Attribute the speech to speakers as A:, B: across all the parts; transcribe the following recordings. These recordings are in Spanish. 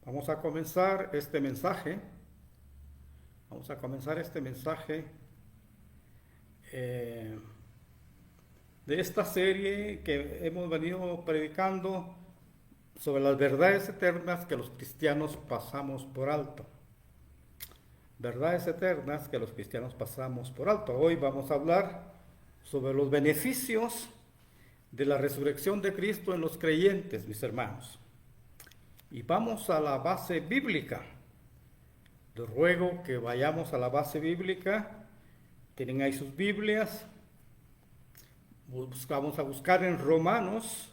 A: Vamos a comenzar este mensaje. Vamos a comenzar este mensaje eh, de esta serie que hemos venido predicando sobre las verdades eternas que los cristianos pasamos por alto. Verdades eternas que los cristianos pasamos por alto. Hoy vamos a hablar sobre los beneficios de la resurrección de Cristo en los creyentes, mis hermanos. Y vamos a la base bíblica. Les ruego que vayamos a la base bíblica. Tienen ahí sus Biblias. Vamos a buscar en Romanos,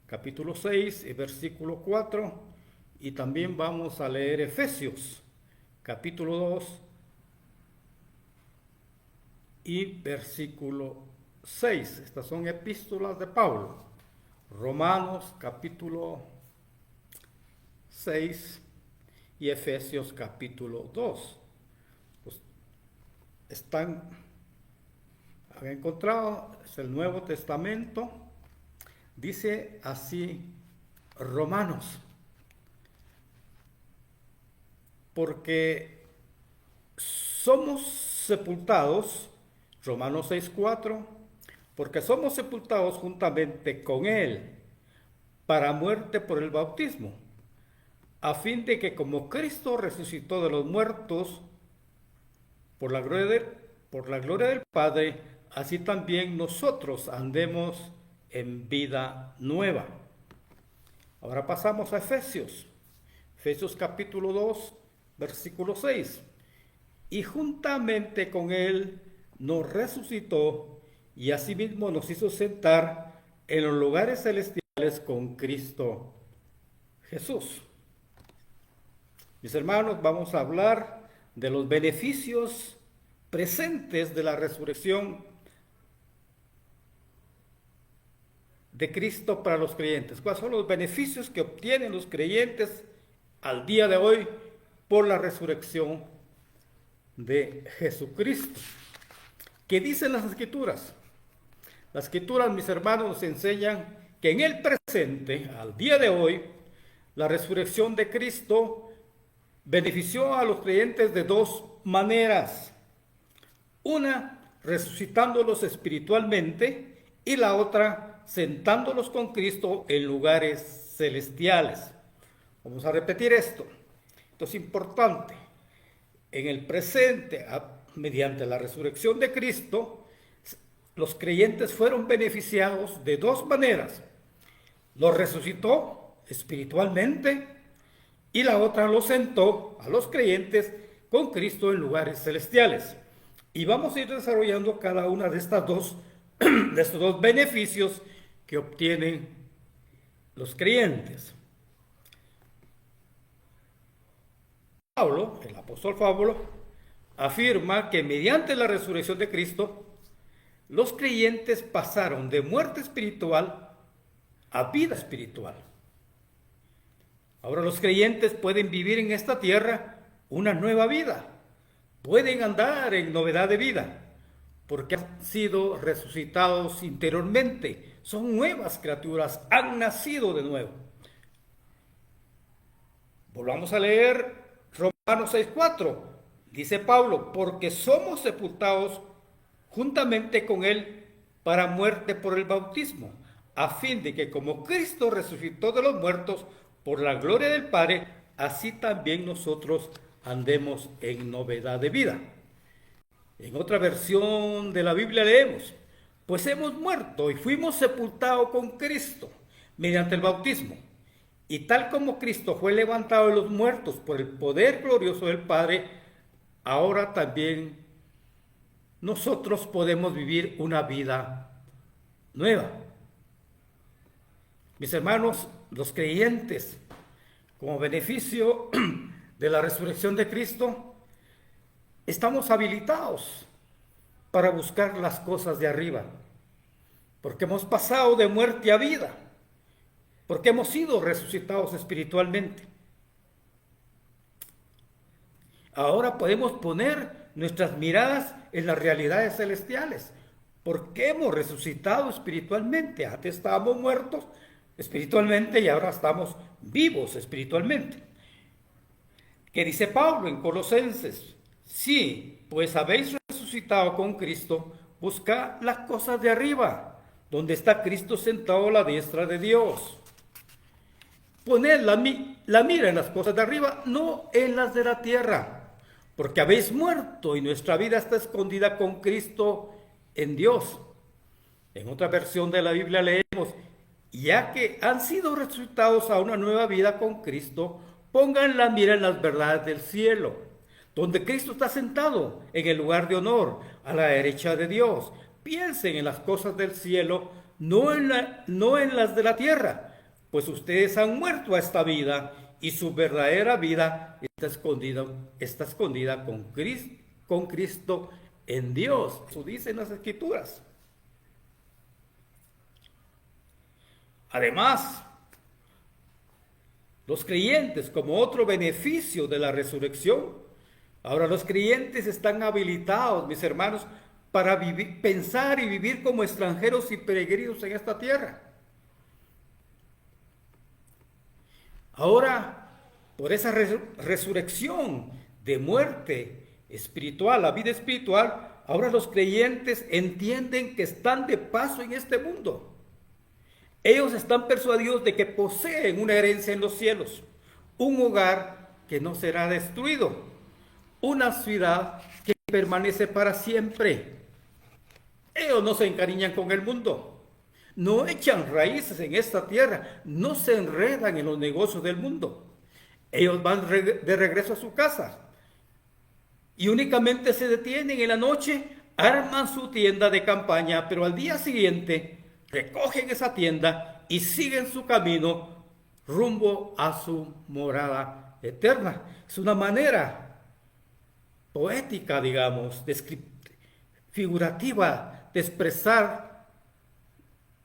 A: capítulo 6, versículo 4. Y también vamos a leer Efesios, capítulo 2 y versículo 6. Estas son epístolas de Pablo. Romanos, capítulo 6 y Efesios capítulo 2. Pues han encontrado, es el Nuevo Testamento. Dice así Romanos: porque somos sepultados, Romanos 6:4, porque somos sepultados juntamente con Él para muerte por el bautismo, a fin de que como Cristo resucitó de los muertos por la gloria del Padre, así también nosotros andemos en vida nueva. Ahora pasamos a Efesios. Efesios capítulo 2, versículo 6. Y juntamente con Él nos resucitó y asimismo nos hizo sentar en los lugares celestiales con Cristo Jesús. Mis hermanos, vamos a hablar de los beneficios presentes de la resurrección de Cristo para los creyentes. ¿Cuáles son los beneficios que obtienen los creyentes al día de hoy por la resurrección de Jesucristo? ¿Qué dicen las Escrituras? Las Escrituras, mis hermanos, nos enseñan que en el presente, al día de hoy, la resurrección de Cristo benefició a los creyentes de dos maneras. Una, resucitándolos espiritualmente, y la otra, sentándolos con Cristo en lugares celestiales. Vamos a repetir esto. Esto es importante. En el presente, mediante la resurrección de Cristo, los creyentes fueron beneficiados de dos maneras. Los resucitó espiritualmente y la otra los sentó a los creyentes con Cristo en lugares celestiales. Y vamos a ir desarrollando cada una de de estos dos beneficios que obtienen los creyentes. Pablo, el apóstol Pablo, afirma que mediante la resurrección de Cristo, los creyentes pasaron de muerte espiritual a vida espiritual. Ahora los creyentes pueden vivir en esta tierra una nueva vida. Pueden andar en novedad de vida, porque han sido resucitados interiormente. Son nuevas criaturas, han nacido de nuevo. Volvamos a leer Romanos 6:4. Dice Pablo: porque somos sepultados juntamente con Él para muerte por el bautismo, a fin de que como Cristo resucitó de los muertos por la gloria del Padre, así también nosotros andemos en novedad de vida. En otra versión de la Biblia leemos: pues hemos muerto y fuimos sepultados con Cristo mediante el bautismo. Y tal como Cristo fue levantado de los muertos por el poder glorioso del Padre, ahora también nosotros podemos vivir una vida nueva. Mis hermanos, los creyentes, como beneficio de la resurrección de Cristo, estamos habilitados para buscar las cosas de arriba, porque hemos pasado de muerte a vida, porque hemos sido resucitados espiritualmente. Ahora podemos poner nuestras miradas en las realidades celestiales, porque hemos resucitado espiritualmente. Antes estábamos muertos espiritualmente y ahora estamos vivos espiritualmente. ¿Qué dice Pablo en Colosenses? Sí, pues habéis resucitado con Cristo, buscad las cosas de arriba, donde está Cristo sentado a la diestra de Dios. Poned la mira en las cosas de arriba, no en las de la tierra, porque habéis muerto y nuestra vida está escondida con Cristo en Dios. En otra versión de la Biblia leemos, ya que han sido resucitados a una nueva vida con Cristo, pongan la mira en las verdades del cielo, donde Cristo está sentado en el lugar de honor, a la derecha de Dios. Piensen en las cosas del cielo, no en las de la tierra, pues ustedes han muerto a esta vida y su verdadera vida está escondida con Cristo en Dios. Eso dicen las Escrituras. Además, los creyentes, como otro beneficio de la resurrección, ahora los creyentes están habilitados, mis hermanos, para pensar y vivir como extranjeros y peregrinos en esta tierra. Ahora, por esa resurrección de muerte espiritual, la vida espiritual, ahora los creyentes entienden que están de paso en este mundo. Ellos están persuadidos de que poseen una herencia en los cielos, un hogar que no será destruido, una ciudad que permanece para siempre. Ellos no se encariñan con el mundo, no echan raíces en esta tierra, no se enredan en los negocios del mundo. Ellos van de regreso a su casa y únicamente se detienen en la noche, arman su tienda de campaña, pero al día siguiente recogen esa tienda y siguen su camino rumbo a su morada eterna. Es una manera poética, digamos, figurativa de expresar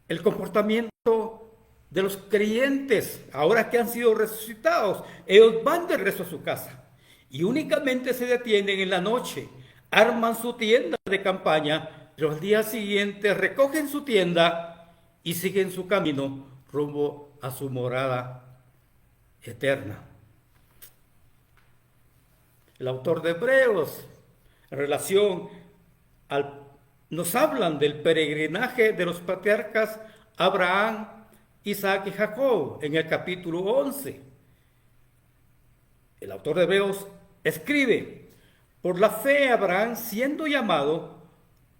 A: el comportamiento de los creyentes, ahora que han sido resucitados. Ellos van de regreso a su casa y únicamente se detienen en la noche, arman su tienda de campaña, pero al día siguiente recogen su tienda y siguen su camino rumbo a su morada eterna. El autor de Hebreos, en relación nos hablan del peregrinaje de los patriarcas Abraham, Isaac y Jacob en el capítulo 11. El autor de Hebreos escribe, por la fe Abraham, siendo llamado,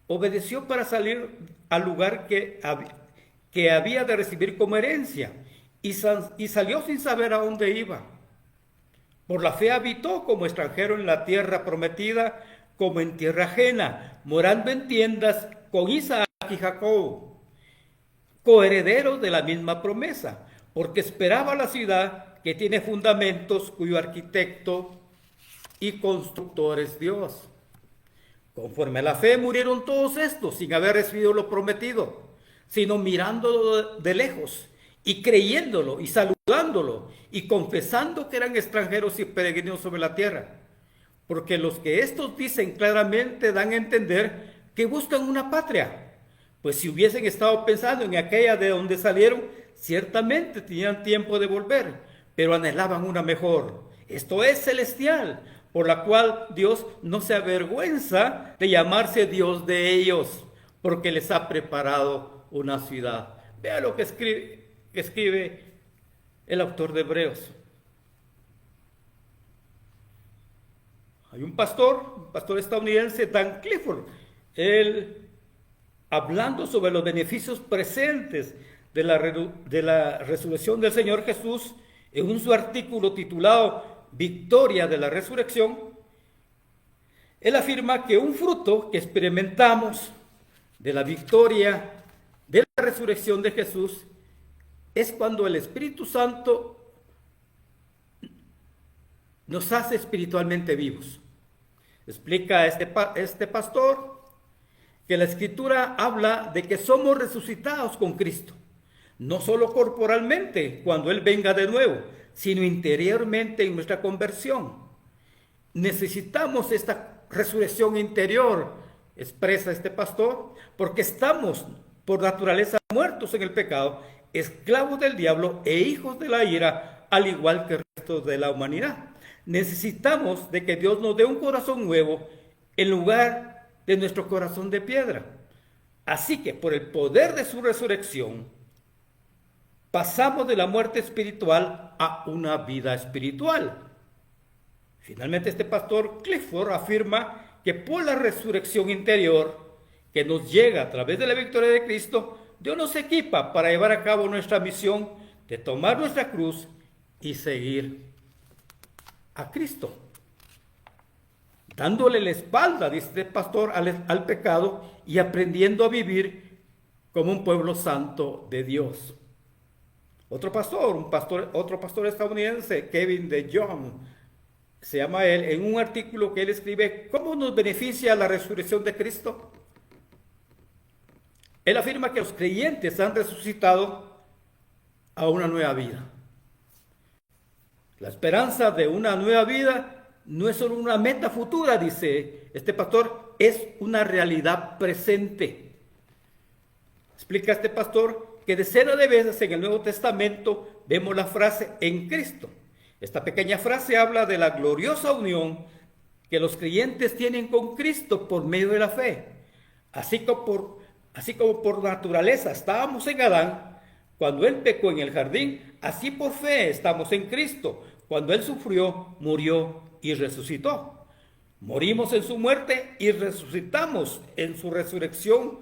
A: obedeció para salir al lugar que había de recibir como herencia y salió sin saber a dónde iba. Por la fe habitó como extranjero en la tierra prometida, como en tierra ajena, morando en tiendas con Isaac y Jacob, coherederos de la misma promesa, porque esperaba la ciudad que tiene fundamentos, cuyo arquitecto y constructor es Dios. Conforme a la fe murieron todos estos sin haber recibido lo prometido, sino mirándolo de lejos y creyéndolo y saludándolo y confesando que eran extranjeros y peregrinos sobre la tierra. Porque los que estos dicen claramente dan a entender que buscan una patria, pues si hubiesen estado pensando en aquella de donde salieron, ciertamente tenían tiempo de volver, pero anhelaban una mejor, esto es celestial, por la cual Dios no se avergüenza de llamarse Dios de ellos, porque les ha preparado una ciudad. Vea lo que escribe el autor de Hebreos. Hay un pastor estadounidense, Dan Clifford, él hablando sobre los beneficios presentes de la resurrección del Señor Jesús, en su artículo titulado Victoria de la Resurrección, él afirma que un fruto que experimentamos de la victoria de la resurrección de Jesús es cuando el Espíritu Santo nos hace espiritualmente vivos. Explica este pastor que la Escritura habla de que somos resucitados con Cristo, no solo corporalmente cuando Él venga de nuevo, sino interiormente en nuestra conversión. Necesitamos esta resurrección interior, expresa este pastor, porque estamos por naturaleza muertos en el pecado, esclavos del diablo e hijos de la ira, al igual que el resto de la humanidad. necesitamos de que Dios nos dé un corazón nuevo en lugar de nuestro corazón de piedra. Así que por el poder de su resurrección, pasamos de la muerte espiritual a una vida espiritual. Finalmente, este pastor Clifford afirma que por la resurrección interior que nos llega a través de la victoria de Cristo, Dios nos equipa para llevar a cabo nuestra misión de tomar nuestra cruz y seguir a Cristo, dándole la espalda, dice este pastor, al pecado y aprendiendo a vivir como un pueblo santo de Dios. Otro pastor estadounidense, Kevin DeYoung, se llama él, en un artículo que él escribe, ¿cómo nos beneficia la resurrección de Cristo? Él afirma que los creyentes han resucitado a una nueva vida. La esperanza de una nueva vida no es solo una meta futura, dice este pastor, es una realidad presente. Explica este pastor que decenas de veces en el Nuevo Testamento vemos la frase en Cristo. Esta pequeña frase habla de la gloriosa unión que los creyentes tienen con Cristo por medio de la fe. Así como por naturaleza estábamos en Adán, cuando él pecó en el jardín, así por fe estamos en Cristo, cuando él sufrió, murió y resucitó. Morimos en su muerte y resucitamos en su resurrección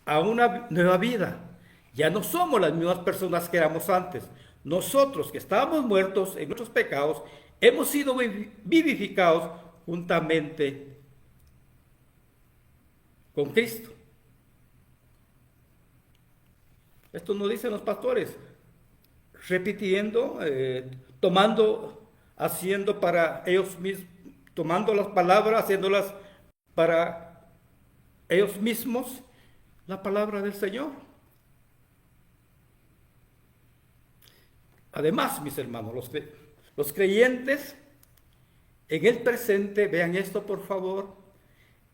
A: a una nueva vida. Ya no somos las mismas personas que éramos antes. Nosotros que estábamos muertos en nuestros pecados, hemos sido vivificados juntamente con Cristo. Esto nos dicen los pastores, repitiendo, haciendo para ellos mismos, tomando las palabras, haciéndolas para ellos mismos, la palabra del Señor. Además, mis hermanos, los creyentes en el presente, vean esto por favor,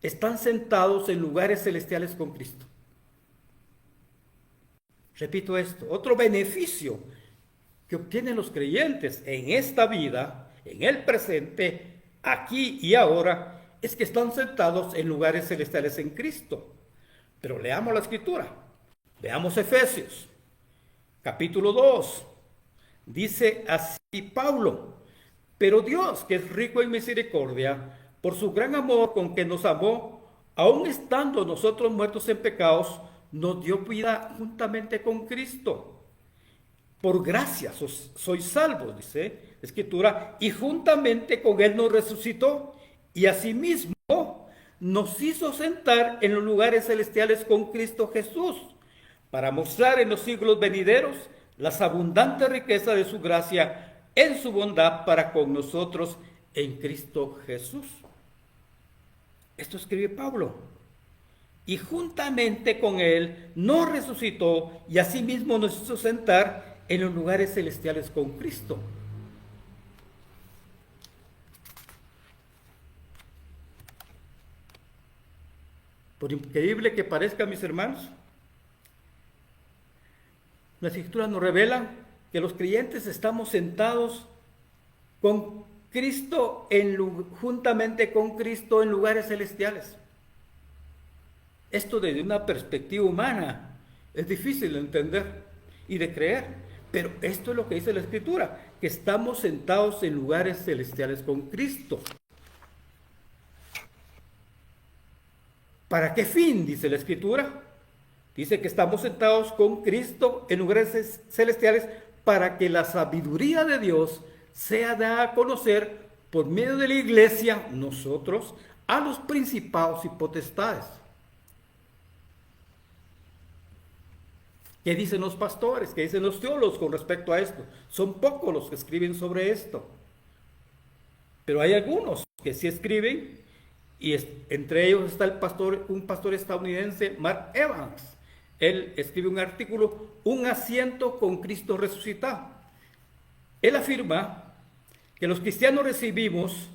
A: están sentados en lugares celestiales con Cristo. Repito esto, otro beneficio que obtienen los creyentes en esta vida, en el presente, aquí y ahora, es que están sentados en lugares celestiales en Cristo. Pero leamos la escritura, veamos Efesios, capítulo 2, dice así Pablo, pero Dios, que es rico en misericordia, por su gran amor con que nos amó, aun estando nosotros muertos en pecados, nos dio vida juntamente con Cristo. Por gracia sois salvos, dice la Escritura, y juntamente con Él nos resucitó, y asimismo nos hizo sentar en los lugares celestiales con Cristo Jesús, para mostrar en los siglos venideros las abundantes riquezas de su gracia en su bondad para con nosotros en Cristo Jesús. Esto escribe Pablo. Y juntamente con Él nos resucitó y asimismo nos hizo sentar en los lugares celestiales con Cristo. Por increíble que parezca, mis hermanos, las Escrituras nos revelan que los creyentes estamos sentados con Cristo, juntamente con Cristo en lugares celestiales. Esto desde una perspectiva humana es difícil de entender y de creer, pero esto es lo que dice la Escritura, que estamos sentados en lugares celestiales con Cristo. ¿Para qué fin? Dice la Escritura. Dice que estamos sentados con Cristo en lugares celestiales para que la sabiduría de Dios sea dada a conocer por medio de la iglesia, nosotros, a los principados y potestades. ¿Qué dicen los pastores? ¿Qué dicen los teólogos con respecto a esto? Son pocos los que escriben sobre esto. Pero hay algunos que sí escriben, y entre ellos está un pastor estadounidense, Mark Evans. Él escribe un artículo, Un asiento con Cristo resucitado. Él afirma que los cristianos recibimos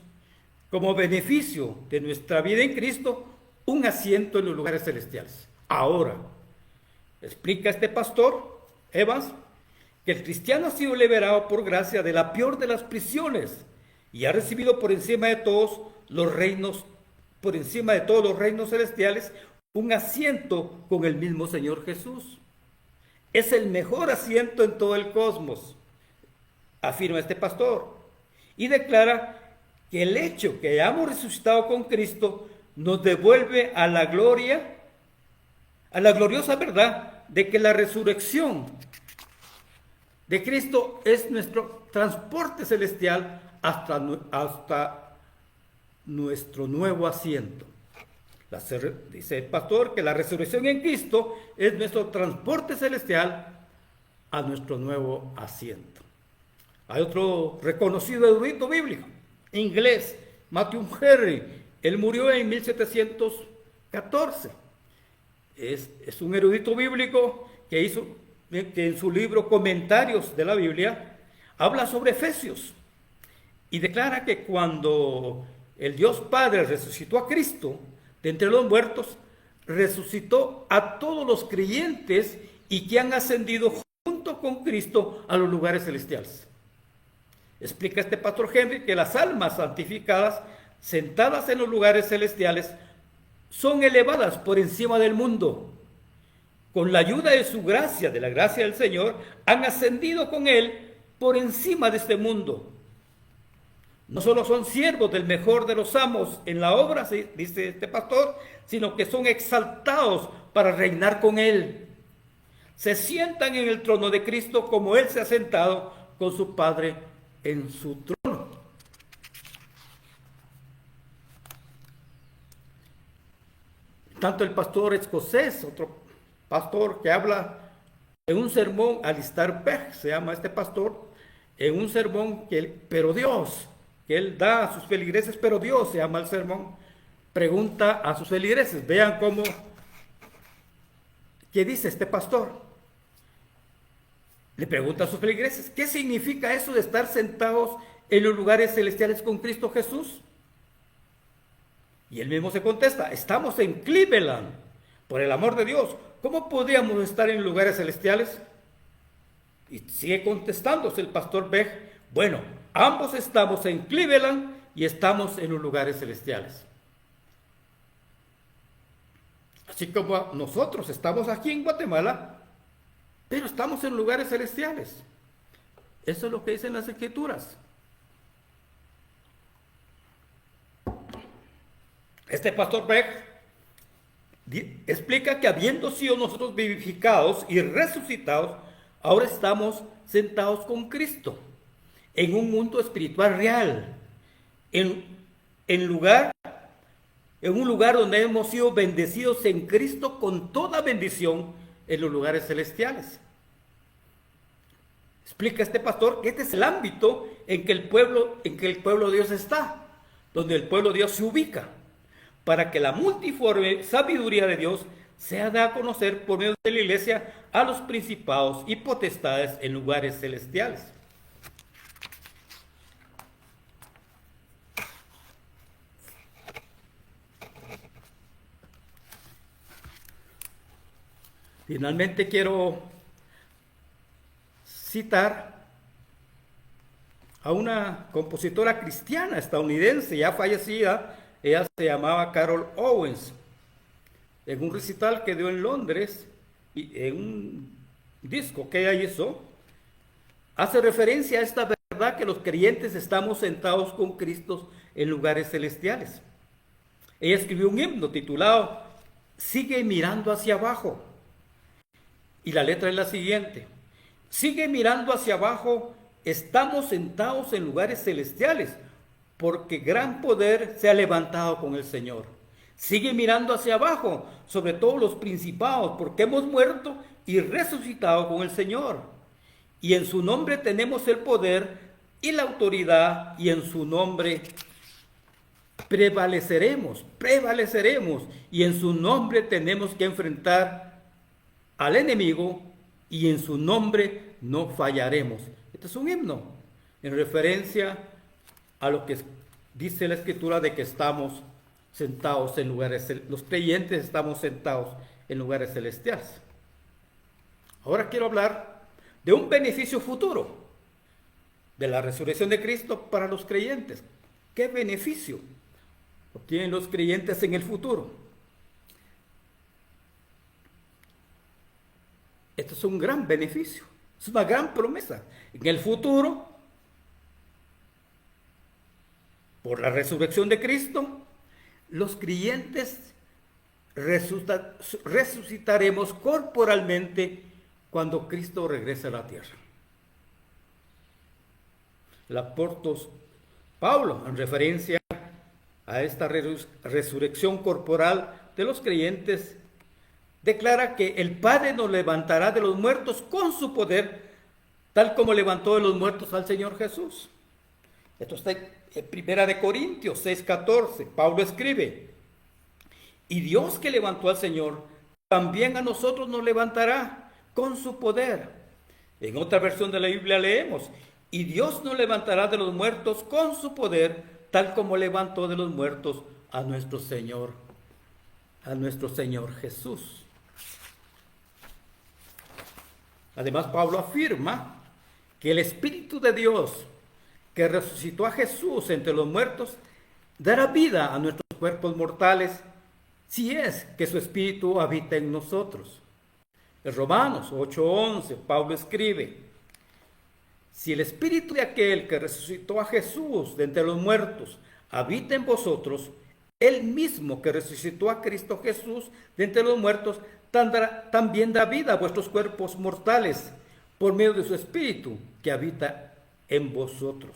A: como beneficio de nuestra vida en Cristo un asiento en los lugares celestiales. Ahora, explica este pastor Evans que el cristiano ha sido liberado por gracia de la peor de las prisiones y ha recibido por encima de todos los reinos, por encima de todos los reinos celestiales, un asiento con el mismo Señor Jesús. Es el mejor asiento en todo el cosmos, afirma este pastor, y declara que el hecho que hayamos resucitado con Cristo nos devuelve a la gloria, a la gloriosa verdad de que la resurrección de Cristo es nuestro transporte celestial hasta nuestro nuevo asiento. Dice el pastor que la resurrección en Cristo es nuestro transporte celestial a nuestro nuevo asiento. Hay otro reconocido erudito bíblico, inglés, Matthew Henry. Él murió en 1714. Es un erudito bíblico que en su libro Comentarios de la Biblia habla sobre Efesios y declara que cuando el Dios Padre resucitó a Cristo de entre los muertos, resucitó a todos los creyentes y que han ascendido junto con Cristo a los lugares celestiales. Explica este pastor Henry que las almas santificadas sentadas en los lugares celestiales son elevadas por encima del mundo. Con la ayuda de su gracia, de la gracia del Señor, han ascendido con Él por encima de este mundo. No solo son siervos del mejor de los amos en la obra, dice este pastor, sino que son exaltados para reinar con Él. Se sientan en el trono de Cristo como Él se ha sentado con su Padre en su trono. Tanto el pastor escocés, otro pastor que habla en un sermón, Alistair Begg se llama este pastor, en un sermón pero Dios, que él da a sus feligreses, pero Dios se llama el sermón, pregunta a sus feligreses, vean cómo, ¿qué dice este pastor? Le pregunta a sus feligreses, ¿qué significa eso de estar sentados en los lugares celestiales con Cristo Jesús? Y él mismo se contesta, estamos en Cleveland, por el amor de Dios, ¿cómo podríamos estar en lugares celestiales? Y sigue contestándose el pastor Begg, bueno, ambos estamos en Cleveland y estamos en los lugares celestiales. Así como nosotros estamos aquí en Guatemala, pero estamos en lugares celestiales. Eso es lo que dicen las Escrituras. Este pastor Begg explica que habiendo sido nosotros vivificados y resucitados, ahora estamos sentados con Cristo en un mundo espiritual real, en un lugar donde hemos sido bendecidos en Cristo con toda bendición en los lugares celestiales. Explica este pastor que este es el ámbito en que el pueblo de Dios está, donde el pueblo de Dios se ubica, para que la multiforme sabiduría de Dios sea dada a conocer por medio de la iglesia a los principados y potestades en lugares celestiales. Finalmente quiero citar a una compositora cristiana estadounidense ya fallecida. Ella se llamaba Carol Owens. En un recital que dio en Londres, y en un disco que ella hizo, hace referencia a esta verdad que los creyentes estamos sentados con Cristo en lugares celestiales. Ella escribió un himno titulado Sigue mirando hacia abajo. Y la letra es la siguiente: sigue mirando hacia abajo, estamos sentados en lugares celestiales, porque gran poder se ha levantado con el Señor. Sigue mirando hacia abajo, sobre todos los principados, porque hemos muerto y resucitado con el Señor. Y en su nombre tenemos el poder y la autoridad, y en su nombre prevaleceremos, y en su nombre tenemos que enfrentar al enemigo, y en su nombre no fallaremos. Este es un himno en referencia a lo que dice la Escritura de que estamos sentados en lugares, los creyentes estamos sentados en lugares celestiales. Ahora quiero hablar de un beneficio futuro de la resurrección de Cristo para los creyentes. ¿Qué beneficio obtienen los creyentes en el futuro? Esto es un gran beneficio, es una gran promesa. En el futuro, por la resurrección de Cristo, los creyentes resucitaremos corporalmente cuando Cristo regrese a la tierra. El apóstol Pablo, en referencia a esta resurrección corporal de los creyentes, declara que el Padre nos levantará de los muertos con su poder, tal como levantó de los muertos al Señor Jesús. Esto está en 1 Corintios 6:14. Pablo escribe: y Dios que levantó al Señor, también a nosotros nos levantará con su poder. En otra versión de la Biblia leemos: y Dios nos levantará de los muertos con su poder, tal como levantó de los muertos a nuestro Señor Jesús. Además, Pablo afirma que el Espíritu de Dios que resucitó a Jesús entre los muertos dará vida a nuestros cuerpos mortales si es que su Espíritu habita en nosotros. En Romanos 8:11, Pablo escribe: si el Espíritu de aquel que resucitó a Jesús de entre los muertos habita en vosotros, él mismo que resucitó a Cristo Jesús de entre los muertos también da vida a vuestros cuerpos mortales por medio de su Espíritu que habita en vosotros.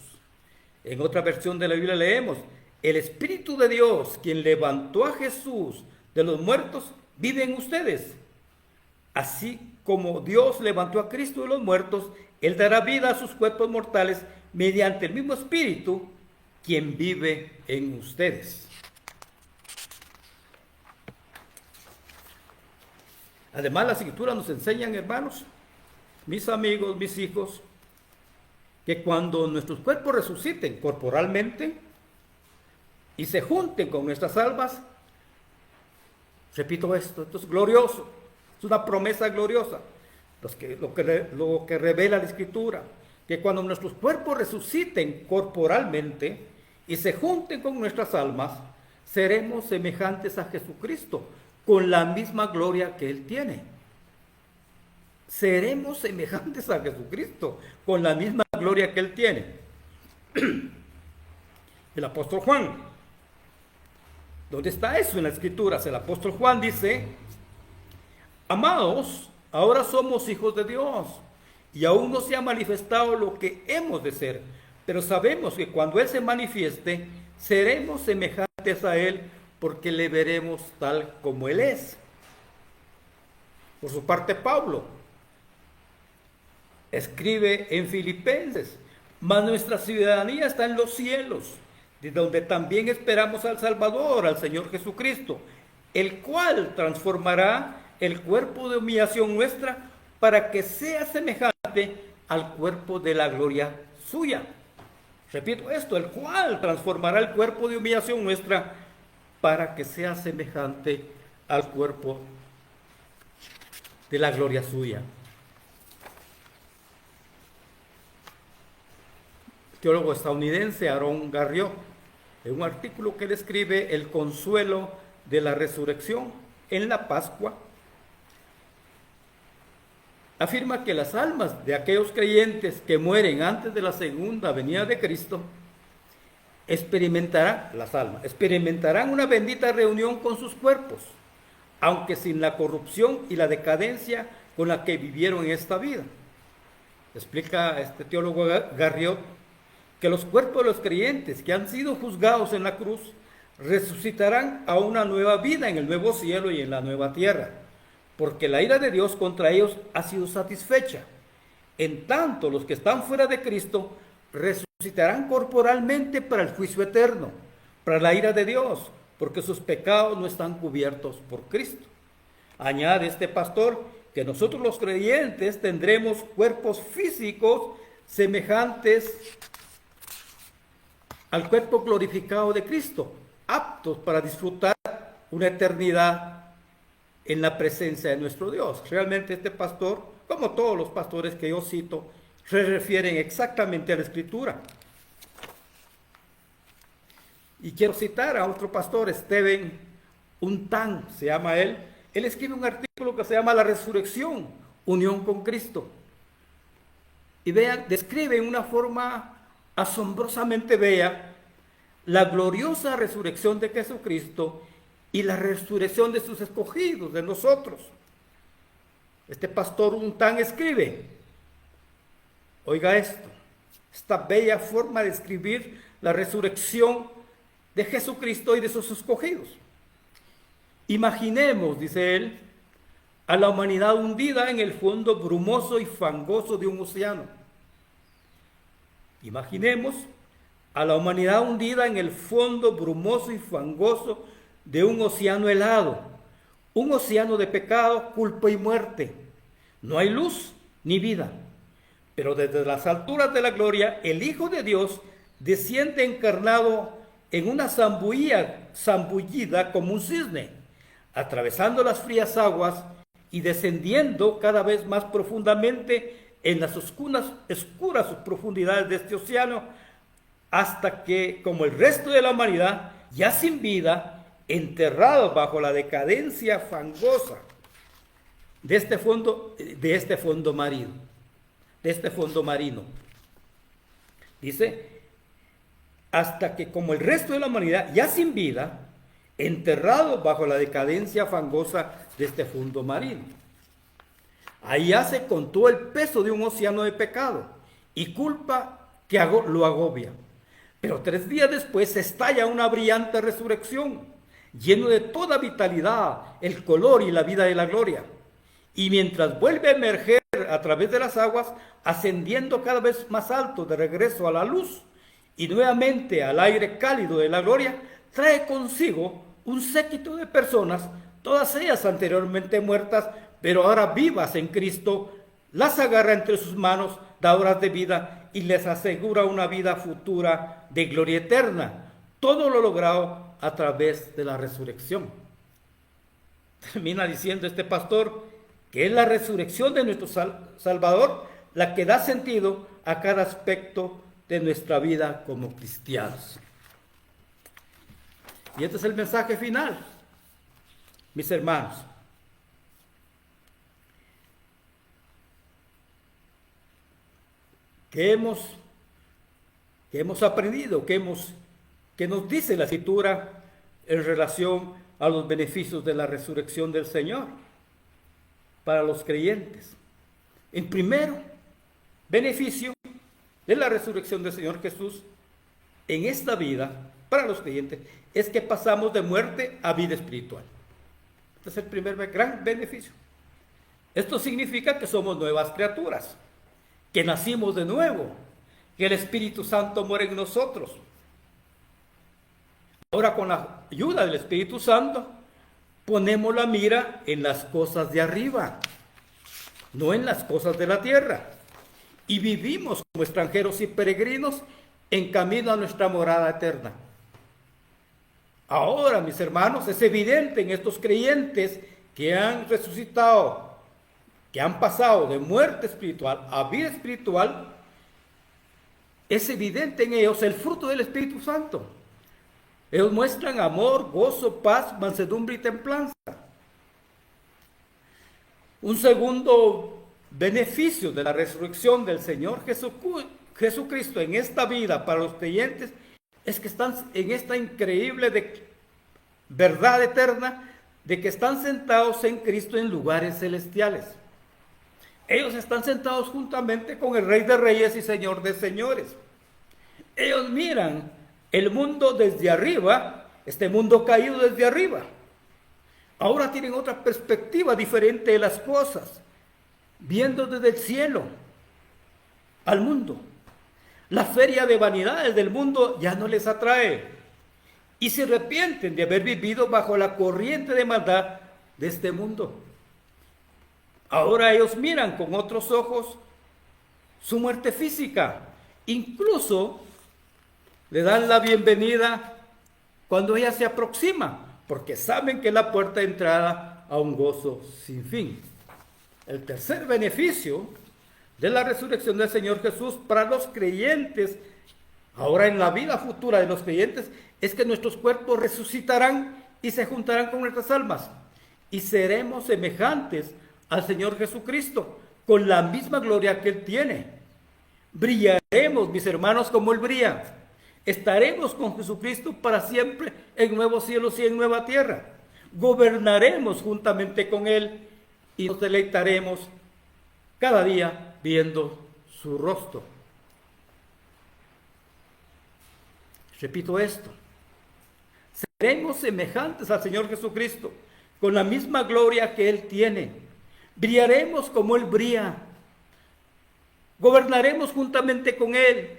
A: En otra versión de la Biblia leemos: el Espíritu de Dios, quien levantó a Jesús de los muertos, vive en ustedes. Así como Dios levantó a Cristo de los muertos, Él dará vida a sus cuerpos mortales mediante el mismo Espíritu, quien vive en ustedes. Además, las Escrituras nos enseñan, hermanos, mis amigos, mis hijos, que cuando nuestros cuerpos resuciten corporalmente y se junten con nuestras almas, repito esto es glorioso, es una promesa gloriosa, lo que revela la Escritura, que cuando nuestros cuerpos resuciten corporalmente y se junten con nuestras almas, seremos semejantes a Jesucristo, con la misma gloria que Él tiene. Seremos semejantes a Jesucristo, con la misma gloria que Él tiene. El apóstol Juan, ¿dónde está eso en las Escrituras? El apóstol Juan dice: amados, ahora somos hijos de Dios, y aún no se ha manifestado lo que hemos de ser, pero sabemos que cuando Él se manifieste, seremos semejantes a Él, porque le veremos tal como Él es. Por su parte, Pablo escribe en Filipenses: mas nuestra ciudadanía está en los cielos, de donde también esperamos al Salvador, al Señor Jesucristo, el cual transformará el cuerpo de humillación nuestra para que sea semejante al cuerpo de la gloria suya. Repito esto: el cual transformará el cuerpo de humillación nuestra para que sea semejante al cuerpo de la gloria suya. El teólogo estadounidense Aaron Garriott, en un artículo que él escribe, El consuelo de la resurrección en la Pascua, afirma que las almas de aquellos creyentes que mueren antes de la segunda venida de Cristo experimentarán una bendita reunión con sus cuerpos, aunque sin la corrupción y la decadencia con la que vivieron en esta vida. Explica este teólogo Garriott que los cuerpos de los creyentes que han sido juzgados en la cruz resucitarán a una nueva vida en el nuevo cielo y en la nueva tierra, porque la ira de Dios contra ellos ha sido satisfecha. En tanto, los que están fuera de Cristo resucitarán corporalmente para el juicio eterno, para la ira de Dios, porque sus pecados no están cubiertos por Cristo. Añade este pastor que nosotros los creyentes tendremos cuerpos físicos semejantes al cuerpo glorificado de Cristo, aptos para disfrutar una eternidad en la presencia de nuestro Dios. Realmente este pastor, como todos los pastores que yo cito, se refieren exactamente a la Escritura. Y quiero citar a otro pastor, Stephen Untan, se llama él. Él escribe un artículo que se llama La Resurrección, Unión con Cristo. Y vean, describe en una forma asombrosamente bella la gloriosa resurrección de Jesucristo y la resurrección de sus escogidos, de nosotros. Este pastor Untan escribe, oiga esto, esta bella forma de escribir la resurrección de Jesucristo y de sus escogidos. Imaginemos, dice él, a la humanidad hundida en el fondo brumoso y fangoso de un océano. Imaginemos a la humanidad hundida en el fondo brumoso y fangoso de un océano helado, un océano de pecado, culpa y muerte. No hay luz ni vida, pero desde las alturas de la gloria, el Hijo de Dios desciende encarnado en una zambullida como un cisne, atravesando las frías aguas y descendiendo cada vez más profundamente en las oscuras profundidades de este océano, hasta que, como el resto de la humanidad, ya sin vida, enterrado bajo la decadencia fangosa de este fondo marino. Dice, hasta que, como el resto de la humanidad, ya sin vida, enterrado bajo la decadencia fangosa de este fondo marino. Ahí yace con todo el peso de un océano de pecado y culpa que lo agobia. Pero 3 días después se estalla una brillante resurrección, lleno de toda vitalidad, el color y la vida de la gloria. Y mientras vuelve a emerger a través de las aguas, ascendiendo cada vez más alto de regreso a la luz y nuevamente al aire cálido de la gloria, trae consigo un séquito de personas, todas ellas anteriormente muertas, pero ahora vivas en Cristo, las agarra entre sus manos, dadoras de vida, y les asegura una vida futura de gloria eterna. Todo lo logrado a través de la resurrección. Termina diciendo este pastor que es la resurrección de nuestro Salvador la que da sentido a cada aspecto de nuestra vida como cristianos. Y este es el mensaje final, mis hermanos. ¿Qué hemos aprendido? ¿Qué nos dice la Escritura en relación a los beneficios de la resurrección del Señor para los creyentes? En primero, beneficio de la resurrección del Señor Jesús en esta vida para los creyentes es que pasamos de muerte a vida espiritual. Este es el primer gran beneficio. Esto significa que somos nuevas criaturas, que nacimos de nuevo, que el Espíritu Santo muere en nosotros. Ahora, con la ayuda del Espíritu Santo, ponemos la mira en las cosas de arriba, no en las cosas de la tierra, y vivimos como extranjeros y peregrinos en camino a nuestra morada eterna. Ahora, mis hermanos, es evidente en estos creyentes que han resucitado, que han pasado de muerte espiritual a vida espiritual, es evidente en ellos el fruto del Espíritu Santo. Ellos muestran amor, gozo, paz, mansedumbre y templanza. Un segundo beneficio de la resurrección del Señor Jesucristo en esta vida para los creyentes es que están en esta increíble verdad eterna de que están sentados en Cristo en lugares celestiales. Ellos están sentados juntamente con el Rey de Reyes y Señor de Señores. Ellos miran el mundo desde arriba, este mundo caído desde arriba. Ahora tienen otra perspectiva diferente de las cosas, viendo desde el cielo al mundo. La feria de vanidades del mundo ya no les atrae y se arrepienten de haber vivido bajo la corriente de maldad de este mundo. Ahora ellos miran con otros ojos su muerte física. Incluso le dan la bienvenida cuando ella se aproxima, porque saben que es la puerta de entrada a un gozo sin fin. El tercer beneficio de la resurrección del Señor Jesús para los creyentes, ahora en la vida futura de los creyentes, es que nuestros cuerpos resucitarán y se juntarán con nuestras almas y seremos semejantes al Señor Jesucristo con la misma gloria que Él tiene. Brillaremos, mis hermanos, como Él brilla. Estaremos con Jesucristo para siempre en nuevos cielos y en nueva tierra. Gobernaremos juntamente con Él y nos deleitaremos cada día viendo su rostro. Repito esto. Seremos semejantes al Señor Jesucristo con la misma gloria que Él tiene. Brillaremos como Él brilla. Gobernaremos juntamente con Él.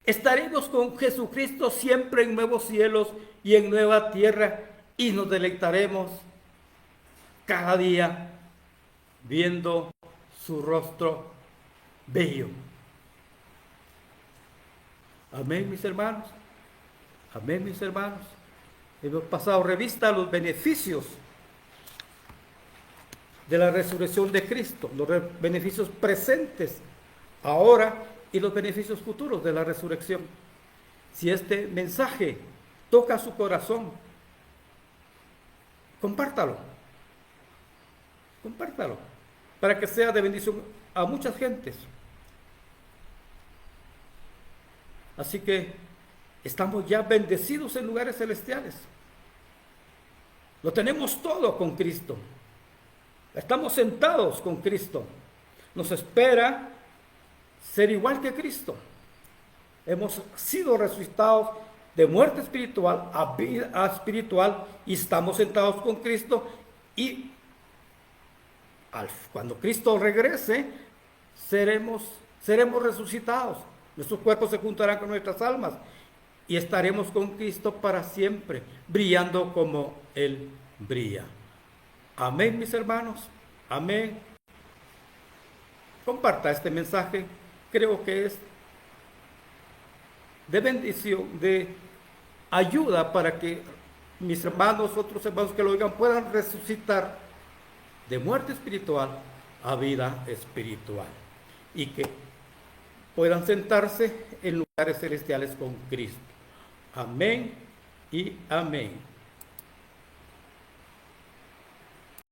A: Estaremos con Jesucristo siempre en nuevos cielos y en nueva tierra y nos deleitaremos cada día viendo su rostro bello. Amén, mis hermanos. Amén, mis hermanos. Hemos pasado revista a los beneficios de la resurrección de Cristo, los beneficios presentes ahora y los beneficios futuros de la resurrección. Si este mensaje toca su corazón, compártalo para que sea de bendición a muchas gentes. Así que estamos ya bendecidos en lugares celestiales. Lo tenemos todo con Cristo. Estamos sentados con Cristo. Nos espera ser igual que Cristo. Hemos sido resucitados de muerte espiritual a vida espiritual y estamos sentados con Cristo y cuando Cristo regrese seremos resucitados. Nuestros cuerpos se juntarán con nuestras almas y estaremos con Cristo para siempre, brillando como Él brilla. Amén, mis hermanos. Amén. Comparta este mensaje. Creo que es de bendición, de ayuda para que mis hermanos, otros hermanos que lo oigan, puedan resucitar de muerte espiritual a vida espiritual y que puedan sentarse en lugares celestiales con Cristo. Amén y amén.